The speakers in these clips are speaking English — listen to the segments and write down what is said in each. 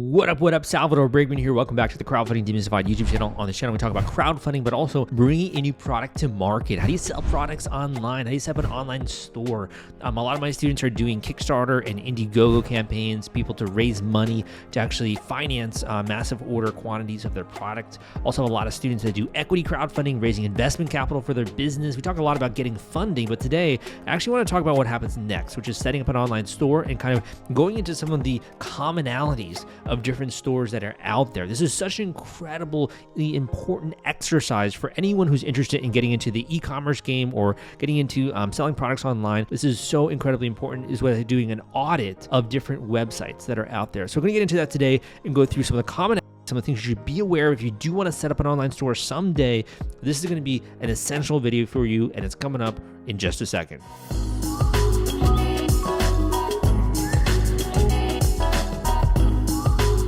What up? Salvador Briggman here. Welcome back to the Crowdfunding Demystified YouTube channel. On this channel, we talk about crowdfunding, but also bringing a new product to market. How do you sell products online? How do you set up an online store? A lot of my students are doing Kickstarter and Indiegogo campaigns, people to raise money to actually finance massive order quantities of their product. Also, a lot of students that do equity crowdfunding, raising investment capital for their business. We talk a lot about getting funding, but today I actually want to talk about what happens next, which is setting up an online store and kind of going into some of the commonalities of different stores that are out there. This is such an incredibly important exercise for anyone who's interested in getting into the e-commerce game or getting into selling products online. This is so incredibly important, is what doing an audit of different websites that are out there. So we're going to get into that today and go through some of the common some of the things you should be aware of if you do want to set up an online store someday. This is going to be an essential video for you, and it's coming up in just a second.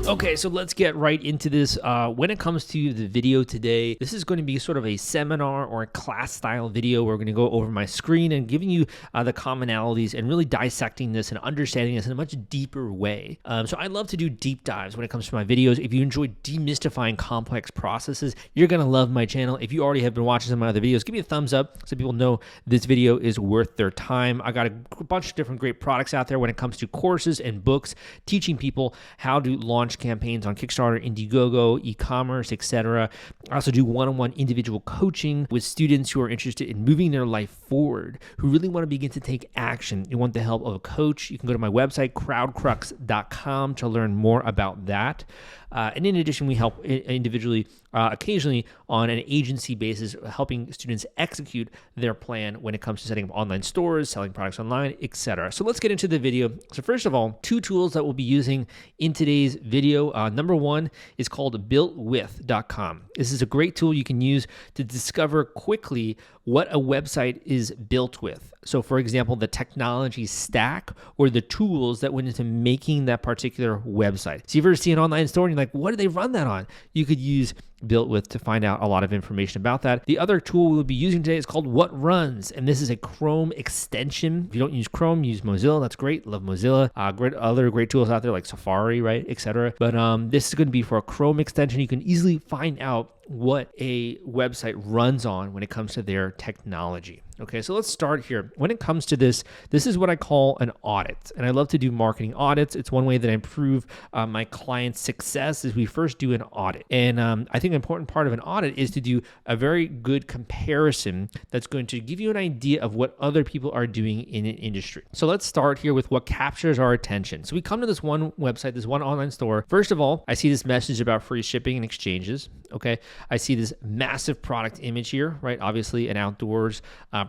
Okay, so let's get right into this. When it comes to the video today, this is going to be sort of a seminar or a class style video where we're going to go over my screen and giving you the commonalities and really dissecting this and understanding this in a much deeper way. So I love to do deep dives when it comes to my videos. If you enjoy demystifying complex processes, you're going to love my channel. If you already have been watching some of my other videos, give me a thumbs up so people know this video is worth their time. I got a bunch of different great products out there when it comes to courses and books, teaching people how to launch campaigns on Kickstarter, Indiegogo, Ecommerce, etc. I also do one-on-one individual coaching with students who are interested in moving their life forward, who really want to begin to take action. You want the help of a coach. You can go to my website, crowdcrux.com, to learn more about that. And in addition, we help individually, occasionally on an agency basis, helping students execute their plan when it comes to setting up online stores, selling products online, etc. So let's get into the video. So first of all, two tools that we'll be using in today's video. Number one is called builtwith.com. This is a great tool you can use to discover quickly what a website is built with. So for example, the technology stack or the tools that went into making that particular website. So you've ever seen an online store and you're like, what do they run that on? You could use BuiltWith to find out a lot of information about that. The other tool we'll be using today is called What Runs, and this is a Chrome extension. If you don't use Chrome, use Mozilla. That's great. Love Mozilla. Other great tools out there like Safari, right, etc. But this is going to be for a Chrome extension. You can easily find out what a website runs on when it comes to their technology. Okay, so let's start here. When it comes to this is what I call an audit. And I love to do marketing audits. It's one way that I improve my clients' success is we first do an audit. And I think an important part of an audit is to do a very good comparison that's going to give you an idea of what other people are doing in an industry. So let's start here with what captures our attention. So we come to this one website, this one online store. First of all, I see this message about free shipping and exchanges. Okay, I see this massive product image here, right? Obviously an outdoors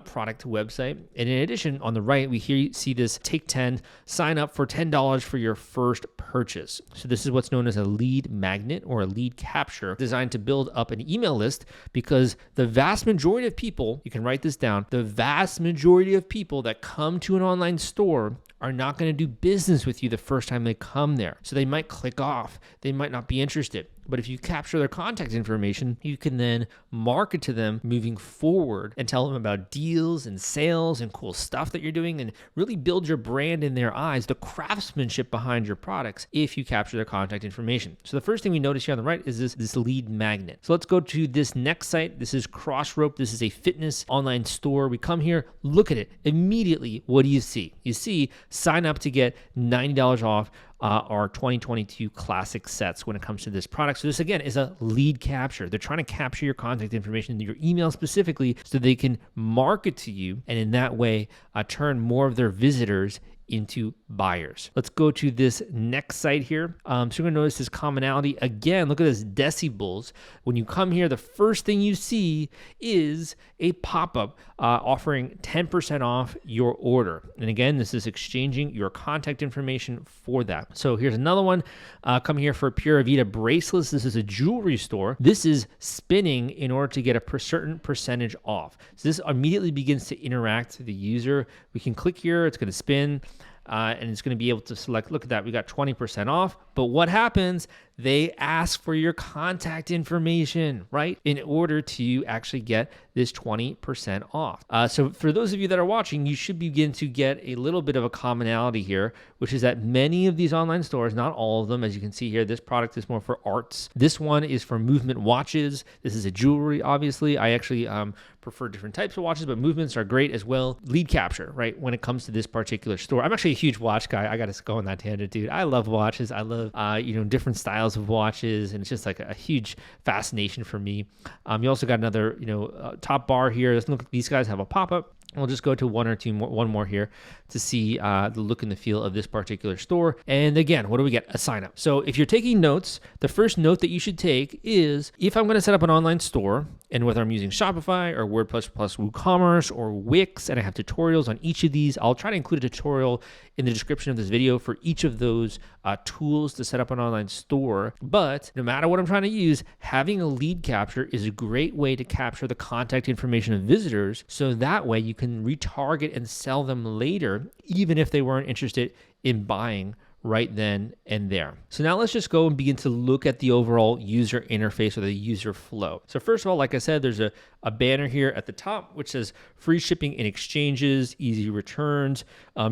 product website. And in addition, on the right, we see this take 10, sign up for $10 for your first purchase. So this is what's known as a lead magnet or a lead capture designed to build up an email list, because the vast majority of people, you can write this down, the vast majority of people that come to an online store are not going to do business with you the first time they come there. So they might click off. They might not be interested. But if you capture their contact information, you can then market to them moving forward and tell them about deals and sales and cool stuff that you're doing and really build your brand in their eyes, the craftsmanship behind your products, if you capture their contact information. So the first thing we notice here on the right is this lead magnet. So let's go to this next site. This is Crossrope. This is a fitness online store. We come here, look at it. Immediately, what do you see? You see sign up to get $90 off our 2022 classic sets when it comes to this product. So this again is a lead capture. They're trying to capture your contact information, your email specifically, so they can market to you and in that way turn more of their visitors into buyers. Let's go to this next site here. So you're gonna notice this commonality. Again, look at this decibels. When you come here, the first thing you see is a pop-up offering 10% off your order. And again, this is exchanging your contact information for that. So here's another one. Come here for Pura Vida bracelets. This is a jewelry store. This is spinning in order to get a certain percentage off. So this immediately begins to interact with the user. We can click here, it's gonna spin. And it's going to be able to select, look at that, we got 20% off. But what happens? they ask for your contact information, right? In order to actually get this 20% off. So for those of you that are watching, you should begin to get a little bit of a commonality here, which is that many of these online stores, not all of them, as you can see here, this product is more for arts. This one is for movement watches. This is a jewelry, obviously. I actually prefer different types of watches, but movements are great as well. Lead capture, right? When it comes to this particular store, I'm actually a huge watch guy. I got to go on that tangent, dude. I love watches. I love, different styles of watches, and it's just like a huge fascination for me. You also got another, top bar here. Doesn't look like these guys have a pop-up. We'll just go to one more here to see the look and the feel of this particular store. And again, what do we get? A sign up. So if you're taking notes, the first note that you should take is if I'm going to set up an online store, and whether I'm using Shopify or WordPress plus WooCommerce or Wix, and I have tutorials on each of these, I'll try to include a tutorial in the description of this video for each of those tools to set up an online store. But no matter what I'm trying to use, having a lead capture is a great way to capture the contact information of visitors. So that way you can retarget and sell them later, even if they weren't interested in buying right then and there. So now let's just go and begin to look at the overall user interface or the user flow. So first of all, like I said, there's a banner here at the top, which says free shipping and exchanges, easy returns,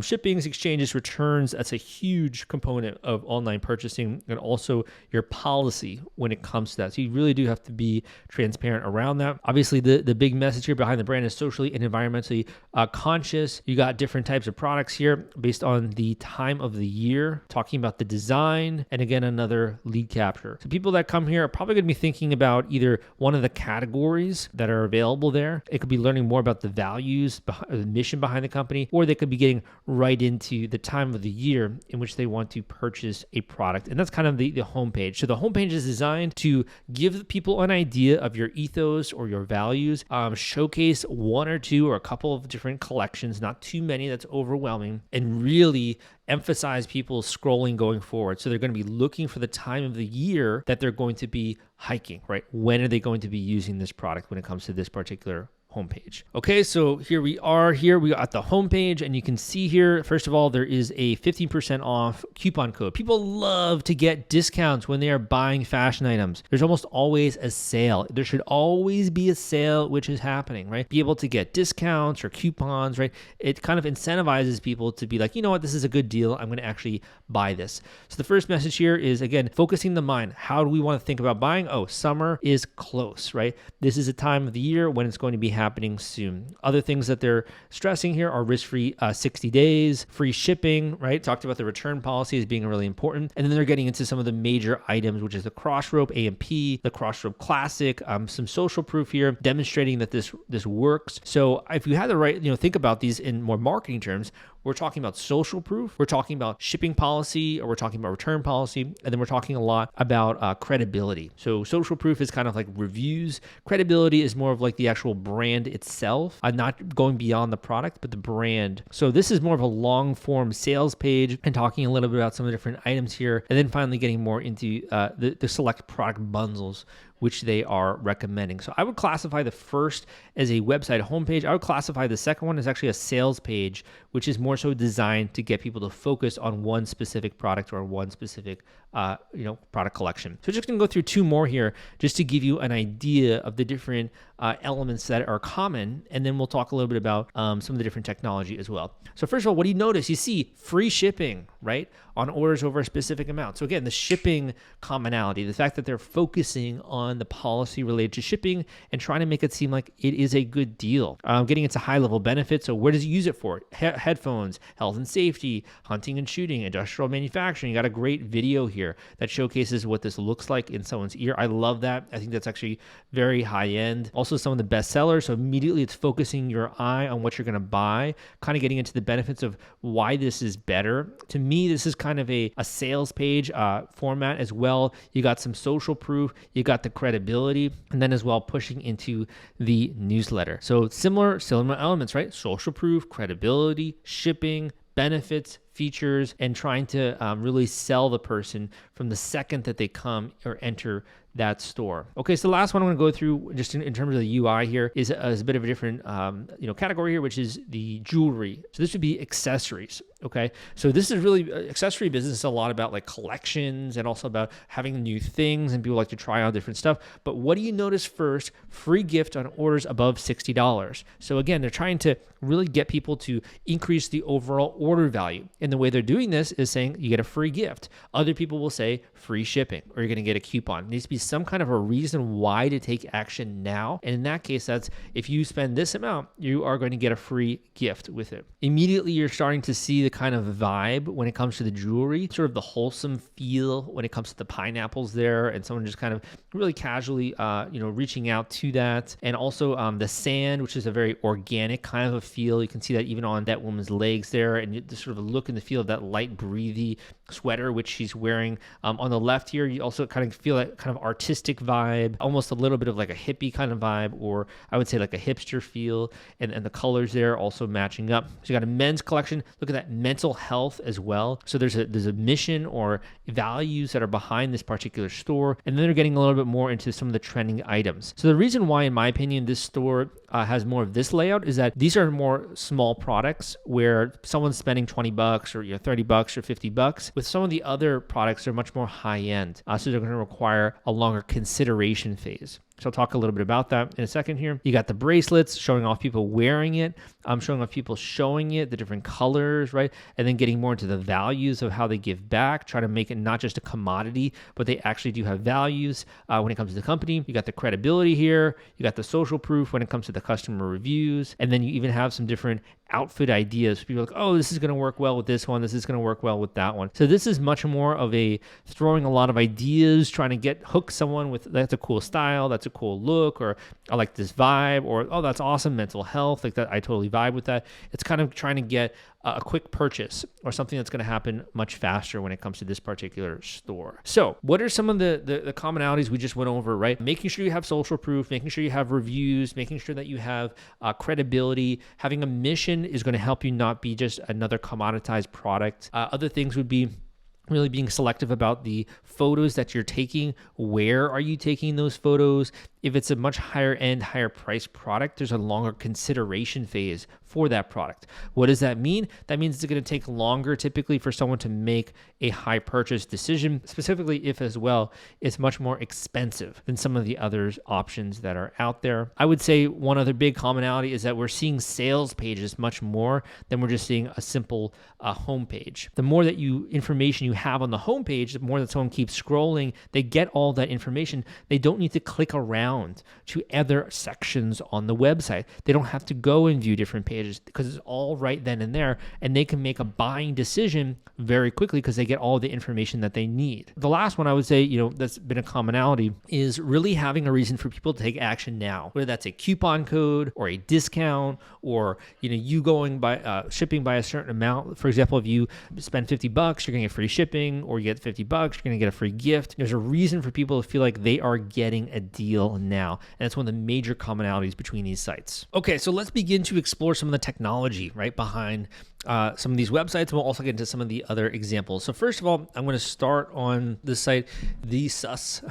shippings, exchanges, returns. That's a huge component of online purchasing, and also your policy when it comes to that. So you really do have to be transparent around that. Obviously, the big message here behind the brand is socially and environmentally conscious. You got different types of products here based on the time of the year, talking about the design, and again, another lead capture. So people that come here are probably going to be thinking about either one of the categories that are available there. It could be learning more about the values, the mission behind the company, or they could be getting right into the time of the year in which they want to purchase a product. And that's kind of the homepage. So the homepage is designed to give people an idea of your ethos or your values, showcase one or two or a couple of different collections, not too many that's overwhelming, and really emphasize people scrolling going forward. So they're going to be looking for the time of the year that they're going to be hiking, right? When are they going to be using this product when it comes to this particular homepage? Okay, so here we are at the homepage, and you can see here, first of all, there is a 15% off coupon code. People love to get discounts when they are buying fashion items. There's almost always a sale. There should always be a sale which is happening, right? Be able to get discounts or coupons, right? It kind of incentivizes people to be like, you know what, this is a good deal. I'm going to actually buy this. So the first message here is, again, focusing the mind. How do we want to think about buying? Oh, summer is close, right? This is a time of the year when it's going to be happening soon. Other things that they're stressing here are risk-free 60 days, free shipping, right? Talked about the return policy as being really important. And then they're getting into some of the major items, which is the Crossrope AMP, the Crossrope Classic, some social proof here, demonstrating that this works. So if you had the right, think about these in more marketing terms, we're talking about social proof, we're talking about shipping policy, or we're talking about return policy, and then we're talking a lot about credibility. So social proof is kind of like reviews. Credibility is more of like the actual brand itself, not going beyond the product, but the brand. So this is more of a long form sales page and talking a little bit about some of the different items here, and then finally getting more into the select product bundles which they are recommending. So I would classify the first as a website homepage. I would classify the second one as actually a sales page, which is more so designed to get people to focus on one specific product or one specific product collection. So just gonna go through two more here just to give you an idea of the different elements that are common, and then we'll talk a little bit about some of the different technology as well. So first of all, what do you notice? You see free shipping, right, on orders over a specific amount. So again, the shipping commonality, the fact that they're focusing on the policy related to shipping and trying to make it seem like it is a good deal. Getting into high-level benefits. So where does it use it for? Headphones, health and safety, hunting and shooting, industrial manufacturing. You got a great video here that showcases what this looks like in someone's ear. I love that. I think that's actually very high-end. Also some of the best sellers. So immediately it's focusing your eye on what you're going to buy, kind of getting into the benefits of why this is better. To me, this is kind of a sales page format as well. You got some social proof, you got the credibility, and then as well pushing into the newsletter. So similar elements, right? Social proof, credibility, shipping, benefits, features, and trying to really sell the person from the second that they come or enter that store. Okay, so the last one I'm going to go through just in terms of the UI here is a bit of a different category here, which is the jewelry. So this would be accessories. Okay, so this is really accessory business is a lot about like collections and also about having new things, and people like to try out different stuff. But what do you notice first? Free gift on orders above $60. So again, they're trying to really get people to increase the overall order value. And the way they're doing this is saying you get a free gift. Other people will say free shipping, or you're going to get a coupon. It needs to be some kind of a reason why to take action now. And in that case, that's if you spend this amount, you are going to get a free gift with it. Immediately, you're starting to see the kind of vibe when it comes to the jewelry, sort of the wholesome feel when it comes to the pineapples there, and someone just kind of really casually, reaching out to that. And also the sand, which is a very organic kind of a feel. You can see that even on that woman's legs there, and the sort of look and the feel of that light, breathy sweater, which she's wearing. On the left here, you also kind of feel that kind of artistic vibe, almost a little bit of like a hippie kind of vibe, or I would say like a hipster feel, and the colors there also matching up. So you got a men's collection. Look at that mental health as well. So there's a mission or values that are behind this particular store, and then they're getting a little bit more into some of the trending items. So the reason why, in my opinion, this store has more of this layout is that these are more small products where someone's spending $20 or $30 or $50. With some of the other products, they're much more high end, so they're going to require a longer consideration phase. So I'll talk a little bit about that in a second here. You got the bracelets showing off people wearing it. I'm showing off people showing it, the different colors, right? And then getting more into the values of how they give back, try to make it not just a commodity, but they actually do have values when it comes to the company. You got the credibility here. You got the social proof when it comes to the customer reviews. And then you even have some different outfit ideas. People are like, oh, this is going to work well with this one. This is going to work well with that one. So this is much more of a throwing a lot of ideas, trying to hook someone with, that's a cool style, that's a cool look, or I like this vibe, or, oh, that's awesome, mental health, like that. I totally vibe with that. It's kind of trying to get a quick purchase or something that's going to happen much faster when it comes to this particular store. So what are some of the commonalities we just went over, right? Making sure you have social proof, making sure you have reviews, making sure that you have credibility. Having a mission is going to help you not be just another commoditized product. Other things would be really being selective about the photos that you're taking. Where are you taking those photos? If it's a much higher end, higher price product, there's a longer consideration phase for that product. What does that mean? That means it's going to take longer typically for someone to make a high purchase decision, specifically if as well it's much more expensive than some of the other options that are out there. I would say one other big commonality is that we're seeing sales pages much more than we're just seeing a simple homepage. The more that information you have on the homepage, the more that someone keeps scrolling, they get all that information. They don't need to click around to other sections on the website. They don't have to go and view different pages because it's all right then and there, and they can make a buying decision very quickly because they get all the information that they need. The last one I would say, that's been a commonality is really having a reason for people to take action now, whether that's a coupon code or a discount, or you going by shipping by a certain amount. For example, if you spend $50, you're going to get free shipping, or you get $50, you're going to get a free gift. There's a reason for people to feel like they are getting a deal now, and that's one of the major commonalities between these sites. Okay, so let's begin to explore some of the technology right behind some of these websites, and we'll also get into some of the other examples. So first of all, I'm going to start on this site, the SUS,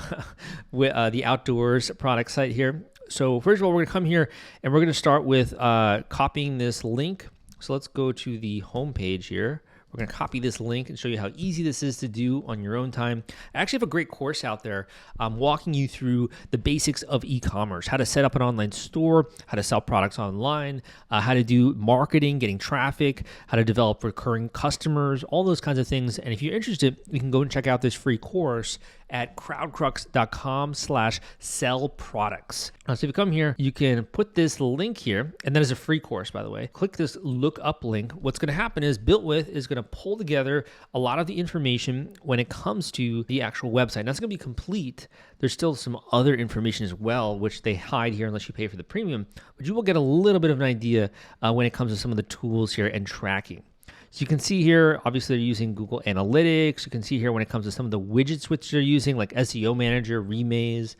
the outdoors product site here. So first of all, we're going to come here and we're going to start with copying this link. So let's go to the home page here. We're going to copy this link and show you how easy this is to do on your own time. I actually have a great course out there walking you through the basics of e-commerce, how to set up an online store, how to sell products online, how to do marketing, getting traffic, how to develop recurring customers, all those kinds of things. And if you're interested, you can go and check out this free course at crowdcrux.com/sell-products. So if you come here, you can put this link here, and that is a free course, by the way. Click this look up link. What's going to happen is BuiltWith is going to pull together a lot of the information when it comes to the actual website. Now, it's going to be complete. There's still some other information as well, which they hide here unless you pay for the premium, but you will get a little bit of an idea when it comes to some of the tools here and tracking. So you can see here, obviously they're using Google Analytics. You can see here when it comes to some of the widgets which they're using, like SEO Manager, Remaze,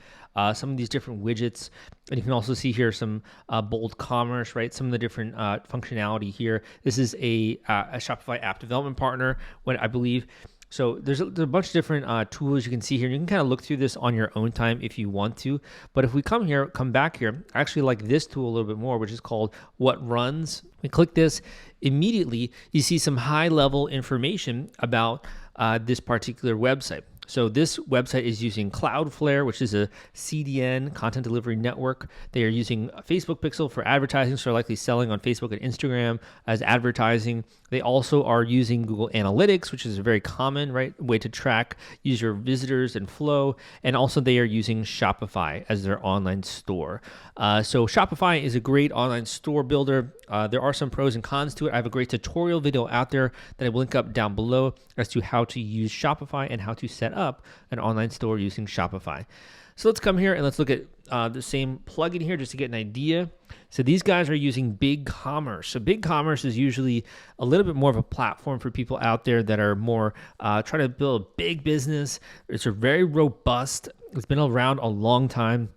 some of these different widgets. And you can also see here some bold commerce, right? Some of the different functionality here. This is a Shopify app development partner, what I believe. So there's a bunch of different tools you can see here. You can kind of look through this on your own time if you want to. But if we come back here, I actually like this tool a little bit more, which is called What Runs. We click this, immediately you see some high level information about this particular website. So this website is using Cloudflare, which is a CDN, content delivery network. They are using Facebook Pixel for advertising, so they're likely selling on Facebook and Instagram as advertising. They also are using Google Analytics, which is a very common way to track user visitors and flow. And also they are using Shopify as their online store. So Shopify is a great online store builder. There are some pros and cons to it. I have a great tutorial video out there that I will link up down below as to how to use Shopify and how to set up an online store using Shopify. So let's come here and let's look at the same plugin here just to get an idea. So these guys are using BigCommerce. So BigCommerce is usually a little bit more of a platform for people out there that are more trying to build a big business. It's a very robust. It's been around a long time.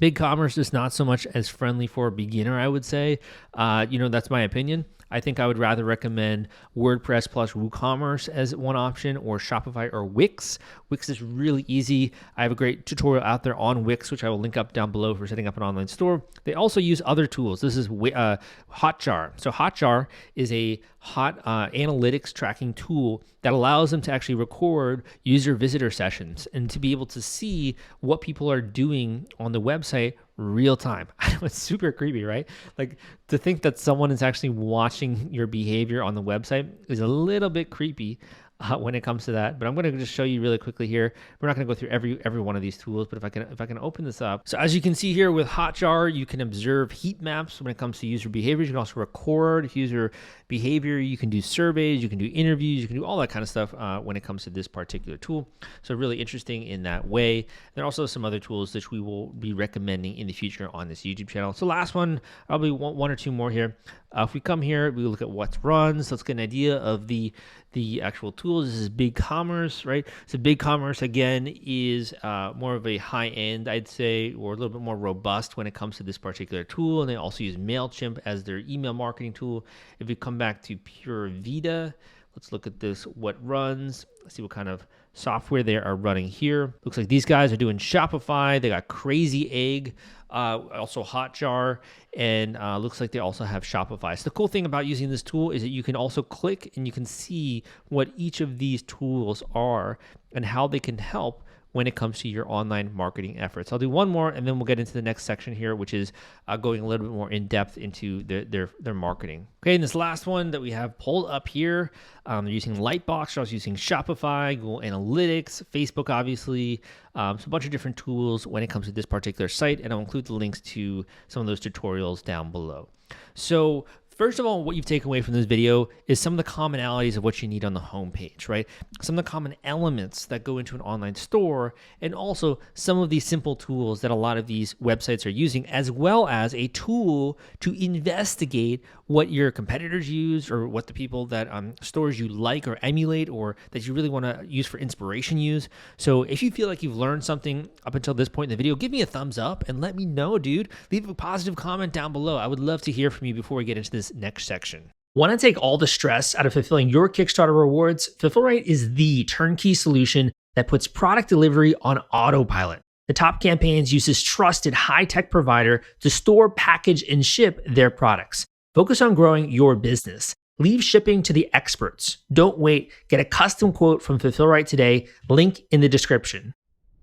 BigCommerce is not so much as friendly for a beginner, I would say. That's my opinion. I think I would rather recommend WordPress plus WooCommerce as one option, or Shopify or Wix. Wix is really easy. I have a great tutorial out there on Wix, which I will link up down below for setting up an online store. They also use other tools. This is Hotjar. So Hotjar is a hot analytics tracking tool that allows them to actually record user visitor sessions and to be able to see what people are doing on the website real time. I know it's super creepy, right? Like, to think that someone is actually watching your behavior on the website is a little bit creepy when it comes to that. But I'm going to just show you really quickly here. We're not going to go through every one of these tools, but if I can open this up. So as you can see here with Hotjar, you can observe heat maps when it comes to user behaviors. You can also record user behavior. You can do surveys, you can do interviews, you can do all that kind of stuff when it comes to this particular tool. So really interesting in that way. There are also some other tools that we will be recommending in the future on this YouTube channel. So last one, probably one or two more here. If we come here, we look at what runs. Let's get an idea of the actual tools. This is BigCommerce, right? So BigCommerce, again, is more of a high-end, I'd say, or a little bit more robust when it comes to this particular tool. And they also use MailChimp as their email marketing tool. If we come back to Pure Vita, let's look at this, what runs. Let's see what kind of software they are running here. Looks like these guys are doing Shopify. They got Crazy Egg, also Hotjar, and looks like they also have Shopify. So the cool thing about using this tool is that you can also click and you can see what each of these tools are and how they can help when it comes to your online marketing efforts. I'll do one more and then we'll get into the next section here, which is going a little bit more in depth into their marketing. Okay, and this last one that we have pulled up here, they're using Lightbox, they're also using Shopify, Google Analytics, Facebook, obviously, so a bunch of different tools when it comes to this particular site, and I'll include the links to some of those tutorials down below. So first of all, what you've taken away from this video is some of the commonalities of what you need on the homepage, right? Some of the common elements that go into an online store, and also some of these simple tools that a lot of these websites are using, as well as a tool to investigate what your competitors use, or what the people that stores you like or emulate, or that you really want to use for inspiration use. So if you feel like you've learned something up until this point in the video, give me a thumbs up and let me know, dude. Leave a positive comment down below. I would love to hear from you before we get into this next section. Want to take all the stress out of fulfilling your Kickstarter rewards? Fulfillrite is the turnkey solution that puts product delivery on autopilot. The Top Campaigns uses trusted high-tech provider to store, package, and ship their products. Focus on growing your business. Leave shipping to the experts. Don't wait. Get a custom quote from Fulfillrite today. Link in the description.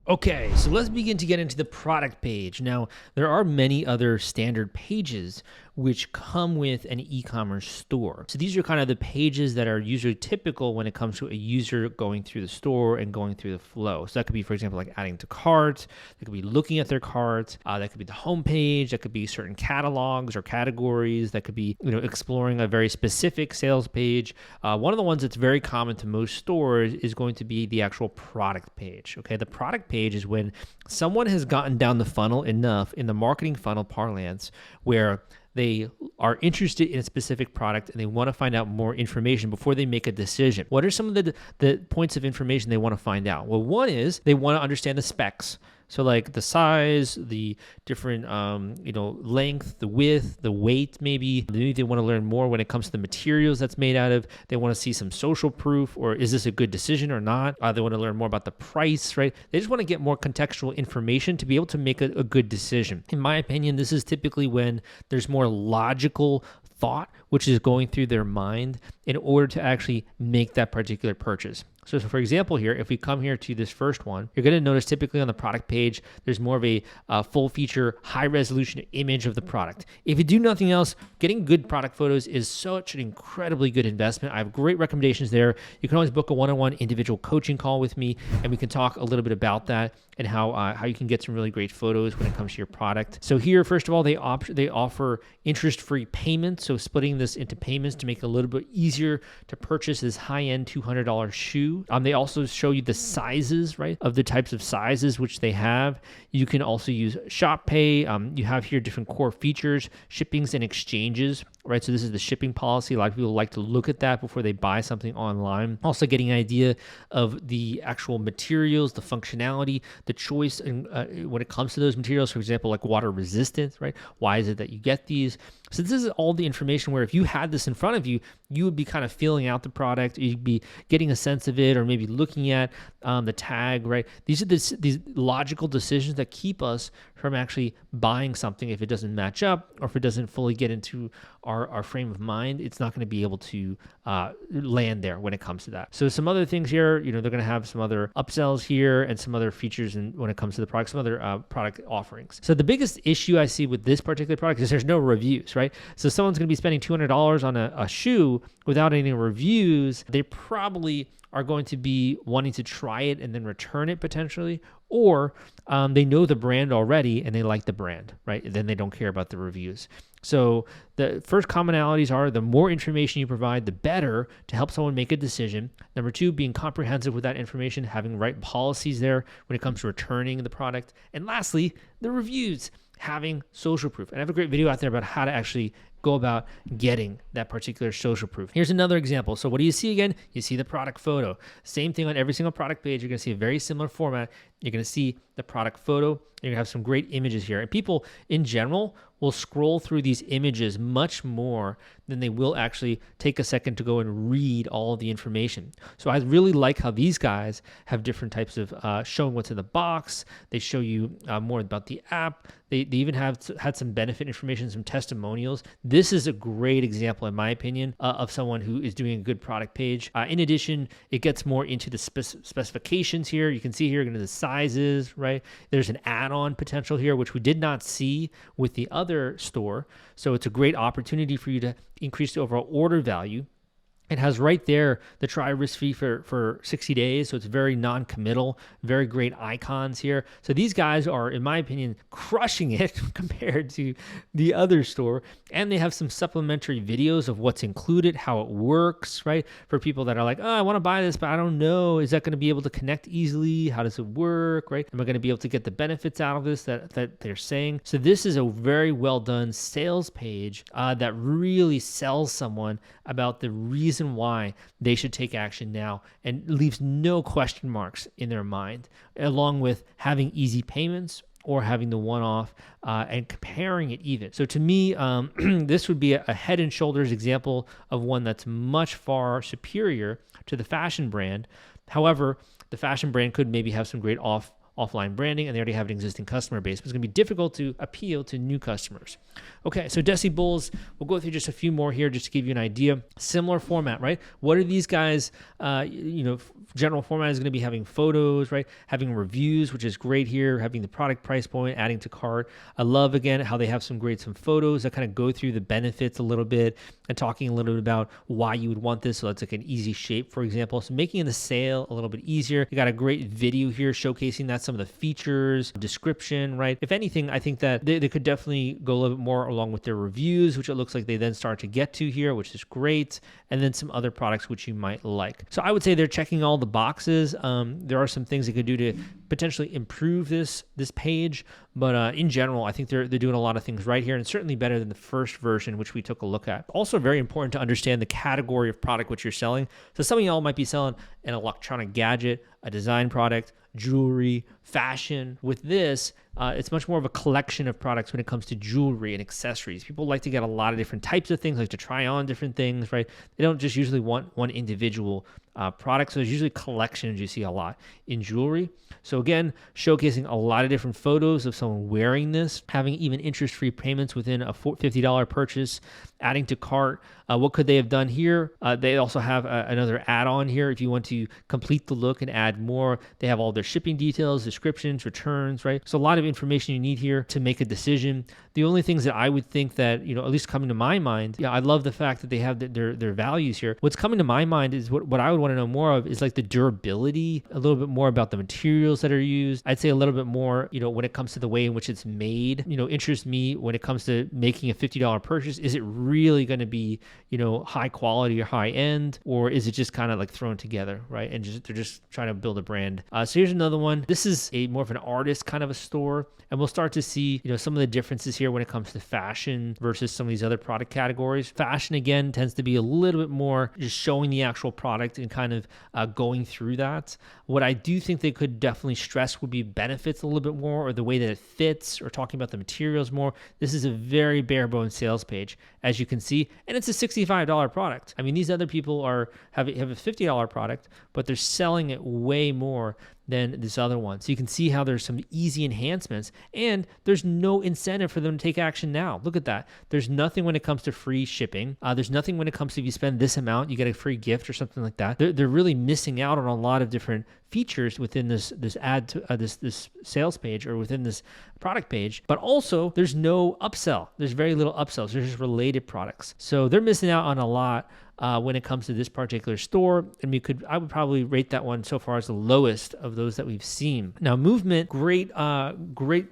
Okay, so let's begin to get into the product page. Now, there are many other standard pages which come with an e-commerce store. So these are kind of the pages that are usually typical when it comes to a user going through the store and going through the flow. So that could be, for example, like adding to carts. That could be looking at their carts. That could be the home page. That could be certain catalogs or categories. That could be, exploring a very specific sales page. One of the ones that's very common to most stores is going to be the actual product page. Okay, the product page is when someone has gotten down the funnel enough in the marketing funnel parlance where they are interested in a specific product and they want to find out more information before they make a decision. What are some of the points of information they want to find out? Well, one is they want to understand the specs. So like the size, the different, length, the width, the weight, maybe. Maybe they want to learn more when it comes to the materials that's made out of. They want to see some social proof, or is this a good decision or not? They want to learn more about the price, right? They just want to get more contextual information to be able to make a good decision. In my opinion, this is typically when there's more logical thought, which is going through their mind in order to actually make that particular purchase. So for example here, if we come here to this first one, you're going to notice typically on the product page, there's more of a full feature, high resolution image of the product. If you do nothing else, getting good product photos is such an incredibly good investment. I have great recommendations there. You can always book a one-on-one individual coaching call with me, and we can talk a little bit about that and how you can get some really great photos when it comes to your product. So here, first of all, they offer interest-free payments. So splitting this into payments to make it a little bit easier to purchase this high-end $200 shoe. They also show you the sizes, right, of the types of sizes which they have. You can also use Shop Pay. You have here different core features, shippings and exchanges, right? So this is the shipping policy. A lot of people like to look at that before they buy something online. Also getting an idea of the actual materials, the functionality, the choice when it comes to those materials, for example, like water resistant, right? Why is it that you get these? So this is all the information where if you had this in front of you, you would be kind of feeling out the product. You'd be getting a sense of it, or maybe looking at the tag, right? These are these logical decisions that keep us from actually buying something if it doesn't match up, or if it doesn't fully get into our frame of mind. It's not going to be able to land there when it comes to that. So some other things here, they're going to have some other upsells here and some other features when it comes to the product, some other product offerings. So the biggest issue I see with this particular product is there's no reviews, right? So someone's going to be spending $200 on a shoe without any reviews. They probably are going to be wanting to try it and then return it potentially, or they know the brand already and they like the brand, right? And then they don't care about the reviews. So the first commonalities are the more information you provide, the better to help someone make a decision. Number two, being comprehensive with that information, having right policies there when it comes to returning the product. And lastly, the reviews, having social proof. And I have a great video out there about how to actually go about getting that particular social proof. Here's another example. So what do you see again? You see the product photo. Same thing on every single product page. You're going to see a very similar format. You're going to see the product photo. You're going to have some great images here. And people in general will scroll through these images much more than they will actually take a second to go and read all of the information. So I really like how these guys have different types of showing what's in the box. They show you more about the app. They even had some benefit information, some testimonials. This is a great example, in my opinion, of someone who is doing a good product page. In addition, it gets more into the specifications here. You can see here the sizes, right? There's an add-on potential here, which we did not see with the other store. So it's a great opportunity for you to increase the overall order value. It has right there the try risk free for 60 days. So it's very non-committal, very great icons here. So these guys are, in my opinion, crushing it compared to the other store. And they have some supplementary videos of what's included, how it works, right? For people that are like, oh, I want to buy this, but I don't know. Is that going to be able to connect easily? How does it work, right? Am I going to be able to get the benefits out of this that they're saying? So this is a very well done sales page that really sells someone about the reason why they should take action now and leaves no question marks in their mind, along with having easy payments or having the one-off and comparing it even. So to me, this would be a head and shoulders example of one that's much far superior to the fashion brand. However, the fashion brand could maybe have some great offline branding, and they already have an existing customer base, but it's going to be difficult to appeal to new customers. Okay, so Decibels, we'll go through just a few more here just to give you an idea. Similar format, right? What are these guys, general format is going to be having photos, right? Having reviews, which is great here, having the product price point, adding to cart. I love, again, how they have some photos that kind of go through the benefits a little bit and talking a little bit about why you would want this. So that's like an easy shape, for example. So making the sale a little bit easier. You got a great video here showcasing that some of the features, description, right? If anything, I think that they could definitely go a little bit more along with their reviews, which it looks like they then start to get to here, which is great. And then some other products which you might like. So I would say they're checking all the boxes. There are some things they could do to potentially improve this page, but in general, I think they're doing a lot of things right here, and certainly better than the first version, which we took a look at. Also very important to understand the category of product which you're selling. So some of y'all might be selling an electronic gadget, a design product, jewelry, fashion. With this, it's much more of a collection of products when it comes to jewelry and accessories. People like to get a lot of different types of things, like to try on different things, right? They don't just usually want one individual product. So there's usually collections you see a lot in jewelry. So again, showcasing a lot of different photos of someone wearing this, having even interest-free payments within a $50 purchase, adding to cart. What could they have done here? They also have another add-on here. If you want to complete the look and add more, they have all their shipping details, descriptions, returns, right? So a lot of information you need here to make a decision. The only things that I would think that, at least coming to my mind, I love the fact that they have their values here. What's coming to my mind is what I would want to know more of is like the durability, a little bit more about the materials that are used. I'd say a little bit more, when it comes to the way in which it's made, interests me when it comes to making a $50 purchase. Is it really going to be, high quality or high end, or is it just kind of like thrown together, right? And they're just trying to build a brand. So here's another one. This is a more of an artist kind of a store, and we'll start to see, some of the differences here when it comes to fashion versus some of these other product categories. Fashion, again, tends to be a little bit more just showing the actual product and kind of going through that. What I do think they could definitely stress would be benefits a little bit more, or the way that it fits, or talking about the materials more. This is a very bare bones sales page, as you can see, and it's a $65 product. I mean, these other people have a $50 product, but they're selling it way more than this other one. So you can see how there's some easy enhancements, and there's no incentive for them to take action now. Look at that. There's nothing when it comes to free shipping. There's nothing when it comes to if you spend this amount, you get a free gift or something like that. They're really missing out on a lot of different features within this ad to this sales page, or within this product page. But also there's no upsell. There's very little upsells. There's just related products. So they're missing out on a lot when it comes to this particular store, and I would probably rate that one so far as the lowest of those that we've seen. Now, Movement, great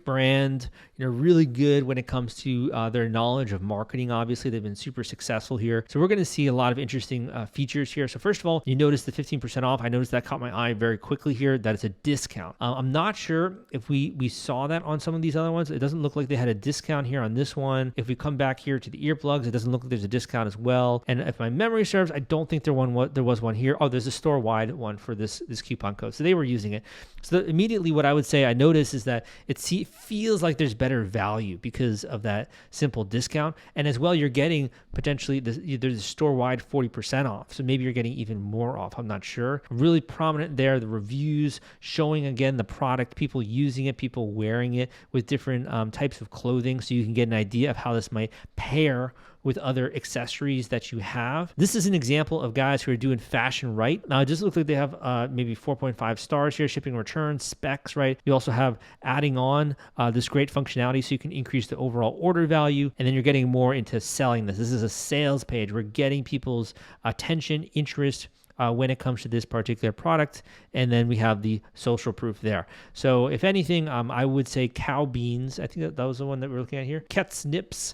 brand, really good when it comes to their knowledge of marketing. Obviously, they've been super successful here. So we're going to see a lot of interesting features here. So first of all, you notice the 15% off. I noticed that caught my eye very quickly here. That it's a discount. I'm not sure if we saw that on some of these other ones. It doesn't look like they had a discount here on this one. If we come back here to the earplugs, it doesn't look like there's a discount as well. And if my memory serves, I don't think there was one here. Oh, there's a store-wide one for this coupon code. So they were using it. So immediately what I would say I notice is that it feels like there's better value because of that simple discount. And as well, you're getting potentially there's a store-wide 40% off. So maybe you're getting even more off. I'm not sure. Really prominent there, the reviews showing, again, the product, people using it, people wearing it with different types of clothing. So you can get an idea of how this might pair with other accessories that you have. This is an example of guys who are doing fashion right. Now, it just looks like they have maybe 4.5 stars here, shipping returns, specs, right? You also have adding on this great functionality so you can increase the overall order value, and then you're getting more into selling this. This is a sales page. We're getting people's attention, interest, when it comes to this particular product. And then we have the social proof there. So if anything, I would say Cow Beans. I think that was the one that we're looking at here. Ketsnips,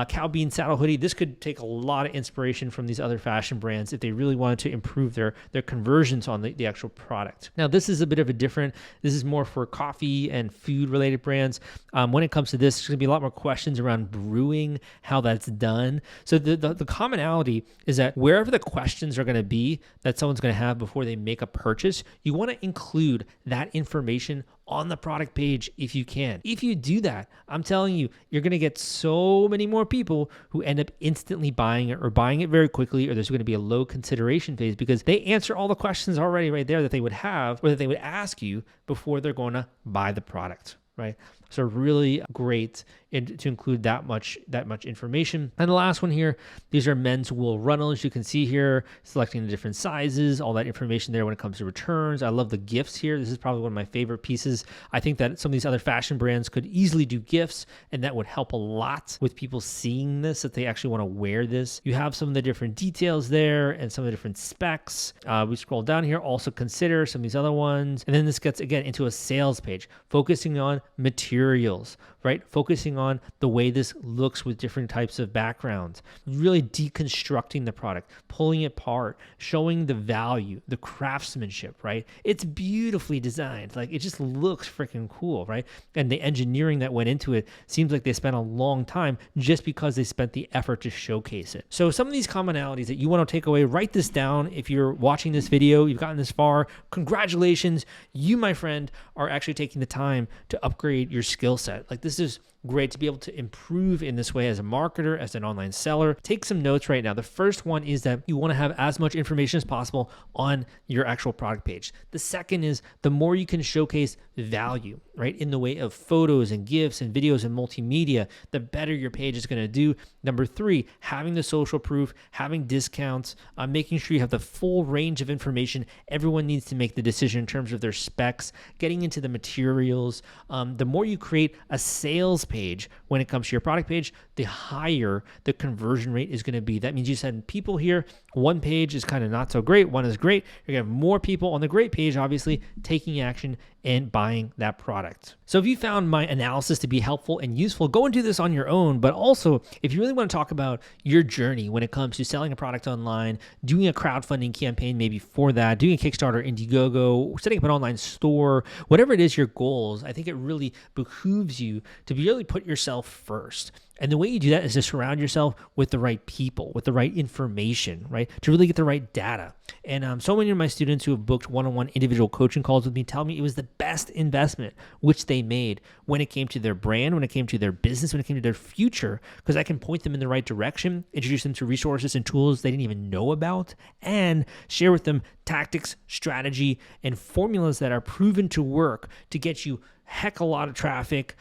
Cow Bean saddle hoodie. This could take a lot of inspiration from these other fashion brands if they really wanted to improve their conversions on the actual product. Now, this is a bit of a different, this is more for coffee and food related brands. When it comes to this, there's going to be a lot more questions around brewing, how that's done. So the commonality is that wherever the questions are going to be that someone's going to have before they make a purchase, you want to include that information on the product page if you can. If you do that, I'm telling you, you're going to get so many more people who end up instantly buying it, or buying it very quickly, or there's going to be a low consideration phase because they answer all the questions already right there that they would have, or that they would ask you before they're going to buy the product. right? So really great to include that much information. And the last one here, these are men's wool runnels. You can see here, selecting the different sizes, all that information there when it comes to returns. I love the gifts here. This is probably one of my favorite pieces. I think that some of these other fashion brands could easily do gifts, and that would help a lot with people seeing this, that they actually want to wear this. You have some of the different details there and some of the different specs. We scroll down here, also consider some of these other ones. And then this gets, again, into a sales page, focusing on materials, right? Focusing on the way this looks with different types of backgrounds, really deconstructing the product, pulling it apart, showing the value, the craftsmanship, right? It's beautifully designed. Like, it just looks freaking cool, right? And the engineering that went into it seems like they spent a long time just because they spent the effort to showcase it. So some of these commonalities that you want to take away, write this down. If you're watching this video, you've gotten this far, congratulations. You, my friend, are actually taking the time to upgrade your skill set. Like, this is great to be able to improve in this way as a marketer, as an online seller. Take some notes right now. The first one is that you want to have as much information as possible on your actual product page. The second is the more you can showcase value, right, in the way of photos and GIFs and videos and multimedia, the better your page is going to do. Number three, having the social proof, having discounts, making sure you have the full range of information. Everyone needs to make the decision in terms of their specs, getting into the materials. The more you create a sales page when it comes to your product page, the higher the conversion rate is going to be. That means you send people here. One page is kind of not so great. One is great. You're going to have more people on the great page, obviously, taking action and buying that product. So if you found my analysis to be helpful and useful, go and do this on your own. But also, if you really want to talk about your journey when it comes to selling a product online, doing a crowdfunding campaign maybe for that, doing a Kickstarter, Indiegogo, setting up an online store, whatever it is your goals, I think it really behooves you to really put yourself first. And the way you do that is to surround yourself with the right people, with the right information, right? To really get the right data. And so many of my students who have booked one-on-one individual coaching calls with me tell me it was the best investment which they made when it came to their brand, when it came to their business, when it came to their future, because I can point them in the right direction, introduce them to resources and tools they didn't even know about, and share with them tactics, strategy, and formulas that are proven to work to get you heck a lot of traffic,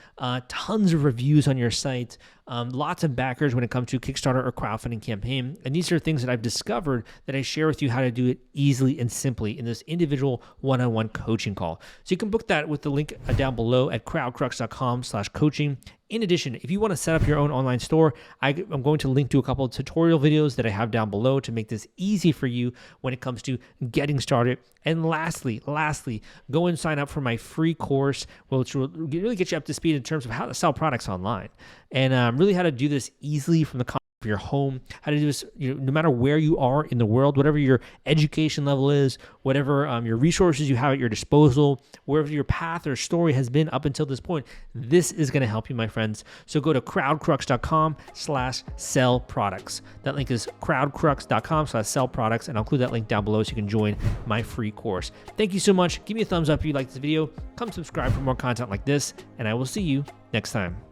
tons of reviews on your site, lots of backers when it comes to Kickstarter or crowdfunding campaign. And these are things that I've discovered that I share with you how to do it easily and simply in this individual one-on-one coaching call. So you can book that with the link down below at crowdcrux.com/coaching. In addition, if you want to set up your own online store, I'm going to link to a couple of tutorial videos that I have down below to make this easy for you when it comes to getting started. And lastly, go and sign up for my free course, which will really get you up to speed in terms of how to sell products online and really how to do this easily from the comfort of your home, how to do this, no matter where you are in the world, whatever your education level is, whatever your resources you have at your disposal, wherever your path or story has been up until this point, this is going to help you, my friends. So go to crowdcrux.com/sell products. That link is crowdcrux.com/sell products, and I'll include that link down below so you can join my free course. Thank you so much. Give me a thumbs up if you like this video. Come subscribe for more content like this, and I will see you next time.